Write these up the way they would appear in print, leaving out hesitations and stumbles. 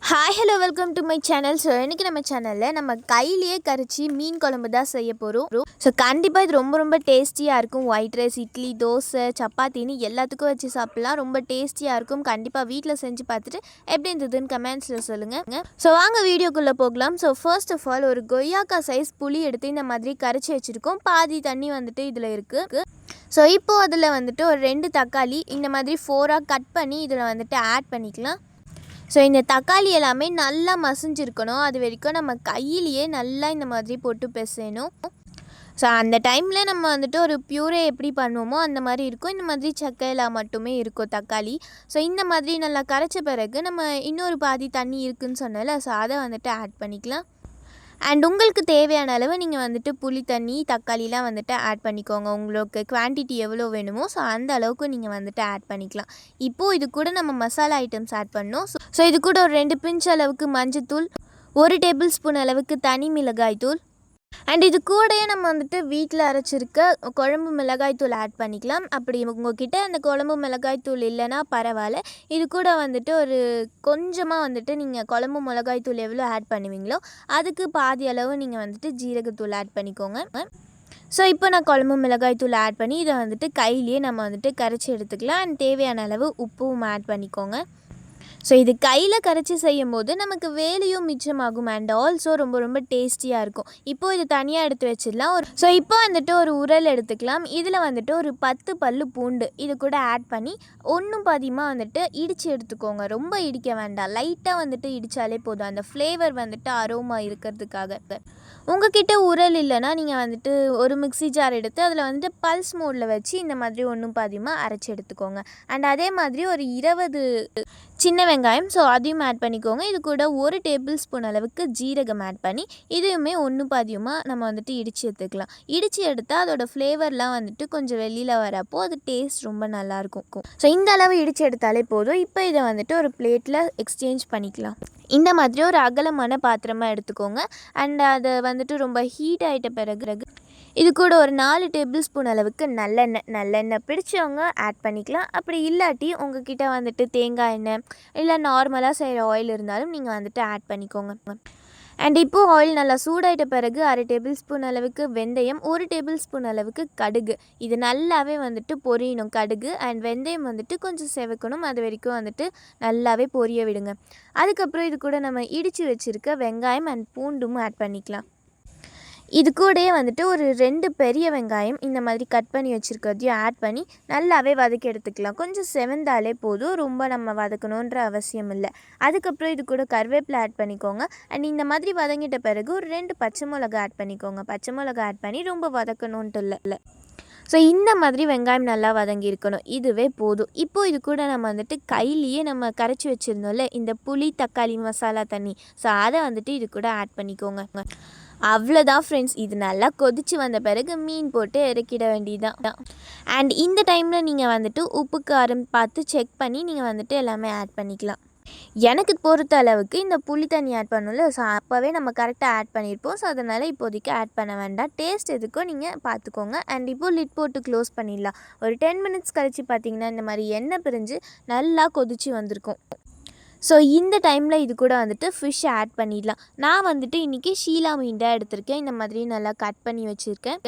Hi hello welcome to my channel. So இன்றைக்கி நம்ம சேனலில் நம்ம கையிலேயே கரைச்சி மீன் குழம்பு தான் செய்ய போகிறோம். ஸோ கண்டிப்பாக இது ரொம்ப ரொம்ப டேஸ்டியாக இருக்கும். ஒயிட் ரைஸ், இட்லி, தோசை, சப்பாத்தின்னு எல்லாத்துக்கும் வச்சு சாப்பிட்லாம். ரொம்ப டேஸ்டியாக இருக்கும். கண்டிப்பாக வீட்டில் செஞ்சு பார்த்துட்டு எப்படி இருந்ததுன்னு கமெண்ட்ஸில் சொல்லுங்கள். ஸோ வாங்க வீடியோக்குள்ளே போகலாம். ஸோ ஃபர்ஸ்ட் ஆஃப் ஆல் ஒரு கொய்யாக்கா சைஸ் புளி எடுத்து இந்த மாதிரி கரைச்சி வச்சுருக்கோம். பாதி தண்ணி வந்துட்டு இதில் இருக்குது. ஸோ இப்போது அதில் வந்துட்டு ஒரு 2 தக்காளி இந்த மாதிரி 4ஆக கட் பண்ணி இதில் வந்துட்டு ஆட் பண்ணிக்கலாம். ஸோ இந்த தக்காளி எல்லாமே நல்லா மசிஞ்சிருக்கணும். அது வரைக்கும் நம்ம கையிலேயே நல்லா இந்த மாதிரி போட்டு பிசையணும். ஸோ அந்த டைமில் நம்ம வந்துட்டு ஒரு பியூரே எப்படி பண்ணுவோமோ அந்த மாதிரி இருக்கும். இந்த மாதிரி சக்கையில் மட்டுமே இருக்கும் தக்காளி. ஸோ இந்த மாதிரி நல்லா கரைச்ச பிறகு நம்ம இன்னொரு பாதி தண்ணி இருக்குதுன்னு சொன்னால ஸோ அதை வந்துட்டு ஆட் பண்ணிக்கலாம். அண்ட் உங்களுக்கு தேவையான அளவு நீங்கள் வந்துட்டு புளி தண்ணி, தக்காளிலாம் வந்துட்டு ஆட் பண்ணிக்கோங்க. உங்களுக்கு குவான்டிட்டி எவ்வளோ வேணுமோ ஸோ அந்த அளவுக்கு நீங்கள் வந்துட்டு ஆட் பண்ணிக்கலாம். இப்போது இது கூட நம்ம மசாலா ஐட்டம்ஸ் ஆட் பண்ணணும். ஸோ இது கூட ஒரு 2 பிஞ்ச் அளவுக்கு மஞ்சத்தூள், 1 டேபிள் ஸ்பூன் அளவுக்கு தனி மிளகாய் தூள், அண்ட் இது கூடயே நம்ம வந்துட்டு வீட்டில் அரைச்சிருக்க குழம்பு மிளகாய் தூள் ஆட் பண்ணிக்கலாம். அப்படி உங்கள்கிட்ட அந்த குழம்பு மிளகாய் தூள் இல்லைன்னா பரவாயில்ல. இது கூட வந்துட்டு ஒரு கொஞ்சமாக வந்துட்டு நீங்கள் குழம்பு மிளகாய் தூள் எவ்வளோ ஆட் பண்ணுவீங்களோ அதுக்கு பாதி அளவு நீங்கள் வந்துட்டு ஜீரகத்தூள் ஆட் பண்ணிக்கோங்க. ஸோ இப்போ நான் குழம்பு மிளகாய் தூள் ஆட் பண்ணி இதை வந்துட்டு கையிலேயே நம்ம வந்துட்டு கரைச்சி எடுத்துக்கலாம். அண்ட் தேவையான அளவு உப்பும் ஆட் பண்ணிக்கோங்க. ஸோ இது கையில் கரைச்சி செய்யும் போது நமக்கு வேலையும் மிச்சமாகும். அண்ட் ஆல்சோ ரொம்ப ரொம்ப டேஸ்டியாக இருக்கும். இப்போது இது தனியாக எடுத்து வச்சிடலாம். ஸோ இப்போ வந்துட்டு ஒரு உரல் எடுத்துக்கலாம். இதில் வந்துட்டு ஒரு 10 பல்லு பூண்டு இது கூட ஆட் பண்ணி ஒன்றும் பாதியமாக வந்துட்டு இடித்து எடுத்துக்கோங்க. ரொம்ப இடிக்க வேண்டாம், லைட்டாக வந்துட்டு இடித்தாலே போதும். அந்த ஃப்ளேவர் வந்துட்டு அரோமா இருக்கிறதுக்காக. உங்ககிட்ட உரல் இல்லைன்னா நீங்கள் வந்துட்டு ஒரு மிக்ஸி ஜார் எடுத்து அதில் வந்துட்டு பல்ஸ் மோடில் வச்சு இந்த மாதிரி ஒன்றும் பாதியமாக அரைச்சி எடுத்துக்கோங்க. அண்ட் அதே மாதிரி ஒரு 20 சின்ன வெங்காயம் ஸோ அதையும் ஆட் பண்ணிக்கோங்க. இது கூட 1 டேபிள் ஸ்பூன் அளவுக்கு ஜீரகம் ஆட் பண்ணி இதையுமே ஒன்று பாதியமாக நம்ம வந்துட்டு இடித்து எடுத்துக்கலாம். இடித்து எடுத்தால் அதோடய ஃப்ளேவர்லாம் வந்துட்டு கொஞ்சம் வெளியில் வரப்போ அது டேஸ்ட் ரொம்ப நல்லாயிருக்கும். ஸோ இந்த அளவு இடித்து எடுத்தாலே போதும். இப்போ இதை வந்துட்டு ஒரு பிளேட்டில் எக்ஸ்சேஞ்ச் பண்ணிக்கலாம். இந்த மாதிரி ஒரு அகலமான பாத்திரமாக எடுத்துக்கோங்க. அண்ட் அதை வந்துட்டு ரொம்ப ஹீட் ஆகிட்ட பிறகு இது கூட ஒரு 4 டேபிள் ஸ்பூன் அளவுக்கு நல்லெண்ணெய் பிடிச்சவங்க ஆட் பண்ணிக்கலாம். அப்படி இல்லாட்டி உங்ககிட்ட வந்துட்டு தேங்காய் எண்ணெய் இல்லை நார்மலாக செய்கிற ஆயில் இருந்தாலும் நீங்கள் வந்துட்டு ஆட் பண்ணிக்கோங்க. அண்ட் இப்போது ஆயில் நல்லா சூடாயிட்ட பிறகு 1/2 டேபிள் ஸ்பூன் அளவுக்கு வெந்தயம், 1 டேபிள் ஸ்பூன் அளவுக்கு கடுகு இது நல்லாவே வந்துட்டு பொரியணும். கடுகு அண்ட் வெந்தயம் வந்துட்டு கொஞ்சம் செவக்கணும். அது வரைக்கும் வந்துட்டு நல்லாவே பொரிய விடுங்க. அதுக்கப்புறம் இது கூட நம்ம இடித்து வச்சுருக்க வெங்காயம் அண்ட் பூண்டும் ஆட் பண்ணிக்கலாம். இது கூடயே வந்துட்டு ஒரு 2 பெரிய வெங்காயம் இந்த மாதிரி கட் பண்ணி வச்சுருக்கிறதையும் ஆட் பண்ணி நல்லாவே வதக்கி எடுத்துக்கலாம். கொஞ்சம் செவந்தாலே போதும், ரொம்ப நம்ம வதக்கணுன்ற அவசியம் இல்லை. அதுக்கப்புறம் இது கூட கருவேப்பிலை ஆட் பண்ணிக்கோங்க. அண்ட் இந்த மாதிரி வதங்கிட்ட பிறகு ஒரு 2 பச்சை மிளகா ஆட் பண்ணிக்கோங்க. பச்சை மிளகா ஆட் பண்ணி ரொம்ப வதக்கணுன்ட்டு இல்லை. ஸோ இந்த மாதிரி வெங்காயம் நல்லா வதங்கி இருக்கணும். இதுவே போதும். இப்போது இது கூட நம்ம வந்துட்டு கையிலேயே நம்ம கரைச்சி வச்சுருந்தோம்ல இந்த புளி தக்காளி மசாலா தண்ணி ஸோ அதை வந்துட்டு இது கூட ஆட் பண்ணிக்கோங்க. அவ்வளோதான் ஃப்ரெண்ட்ஸ். இது நல்லா கொதித்து வந்த பிறகு மீன் போட்டு இறக்கிட வேண்டியதுதான். அண்ட் இந்த டைமில் நீங்கள் வந்துட்டு உப்பு காரம் பார்த்து செக் பண்ணி நீங்கள் வந்துட்டு எல்லாமே ஆட் பண்ணிக்கலாம். எனக்கு பொறுத்த அளவுக்கு இந்த புளி தண்ணி ஆட் பண்ணல ஸோ அப்போவே நம்ம கரெக்டாக ஆட் பண்ணியிருப்போம். ஸோ அதனால் இப்போதைக்கு ஆட் பண்ண வேண்டாம். டேஸ்ட் எதுக்கோ நீங்கள் பார்த்துக்கோங்க. அண்ட் இப்போது லிட் போட்டு க்ளோஸ் பண்ணிடலாம். ஒரு 10 மினிட்ஸ் கழித்து பார்த்திங்கன்னா இந்த மாதிரி எண்ணெய் பிரிஞ்சு நல்லா கொதித்து வந்திருக்கும். ஸோ இந்த டைமில் இது கூட வந்துட்டு ஃபிஷ் ஆட் பண்ணிடலாம். நான் வந்துட்டு இன்றைக்கி ஷீலா மீன் தான் எடுத்திருக்கேன். இந்த மாதிரி நல்லா கட் பண்ணி வச்சுருக்கேன்.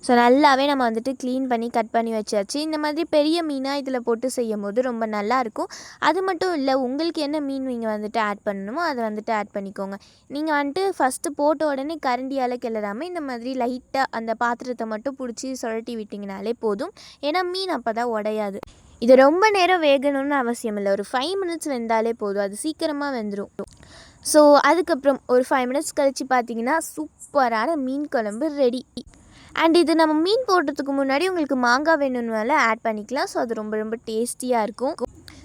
ஸோ நல்லாவே நம்ம வந்துட்டு க்ளீன் பண்ணி கட் பண்ணி வச்சாச்சு. இந்த மாதிரி பெரிய மீனாக இதில் போட்டு செய்யும் போது ரொம்ப நல்லாயிருக்கும். அது மட்டும் இல்லை, உங்களுக்கு என்ன மீன் நீங்கள் வந்துட்டு ஆட் பண்ணணுமோ அதை வந்துட்டு ஆட் பண்ணிக்கோங்க. நீங்கள் வந்துட்டு ஃபஸ்ட்டு போட்ட உடனே கரண்டியால் கிளறாமல் இந்த மாதிரி லைட்டாக அந்த பாத்திரத்தை மட்டும் பிடிச்சி சுழட்டி விட்டிங்கனாலே போதும். ஏன்னா மீன் அப்போ தான் உடையாது. இது ரொம்ப நேரம் வேகணும்னு அவசியம் இல்லை. ஒரு 5 மினிட்ஸ் வெந்தாலே போதும். அது சீக்கிரமாக வெந்துடும். ஸோ அதுக்கப்புறம் ஒரு 5 மினிட்ஸ் கழித்து பார்த்தீங்கன்னா சூப்பரான மீன் குழம்பு ரெடி. அண்ட் இது நம்ம மீன் போடுறதுக்கு முன்னாடி உங்களுக்கு மாங்காய் வேணும்னால ஆட் பண்ணிக்கலாம். ஸோ அது ரொம்ப ரொம்ப டேஸ்டியாக இருக்கும்.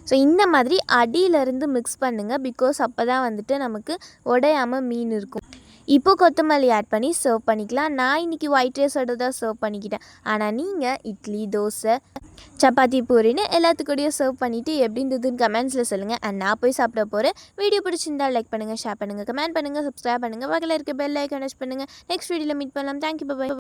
ஸோ இந்த மாதிரி அடியிலேருந்து மிக்ஸ் பண்ணுங்கள். பிகாஸ் அப்போ தான் வந்துட்டு நமக்கு உடையாமல் மீன் இருக்கும். இப்போ கொத்தமல்லி ஆட் பண்ணி சர்வ் பண்ணிக்கலாம். நான் இன்றைக்கி ஒயிட் ரைஸோடு தான் சர்வ் பண்ணிக்கிட்டேன். ஆனால் நீங்கள் இட்லி, தோசை, சப்பாத்தி, பூரின்னு எல்லாத்துக்கூடயும் சர்வ் பண்ணிவிட்டு எப்படி இருந்ததுன்னு கமெண்ட்ஸில் சொல்லுங்கள். அண்ட் நான் போய் சாப்பிட போகிறேன். வீடியோ பிடிச்சிருந்தால் லைக் பண்ணுங்கள், ஷேர் பண்ணுங்கள், கமெண்ட் பண்ணுங்கள், சப்ஸ்கிரைப் பண்ணுங்கள், பக்கத்தில் இருக்க பெல் ஐக்கான் டச் பண்ணுங்கள். நெக்ஸ்ட் வீடியோவில் மீட் பண்ணலாம். Thank you, by.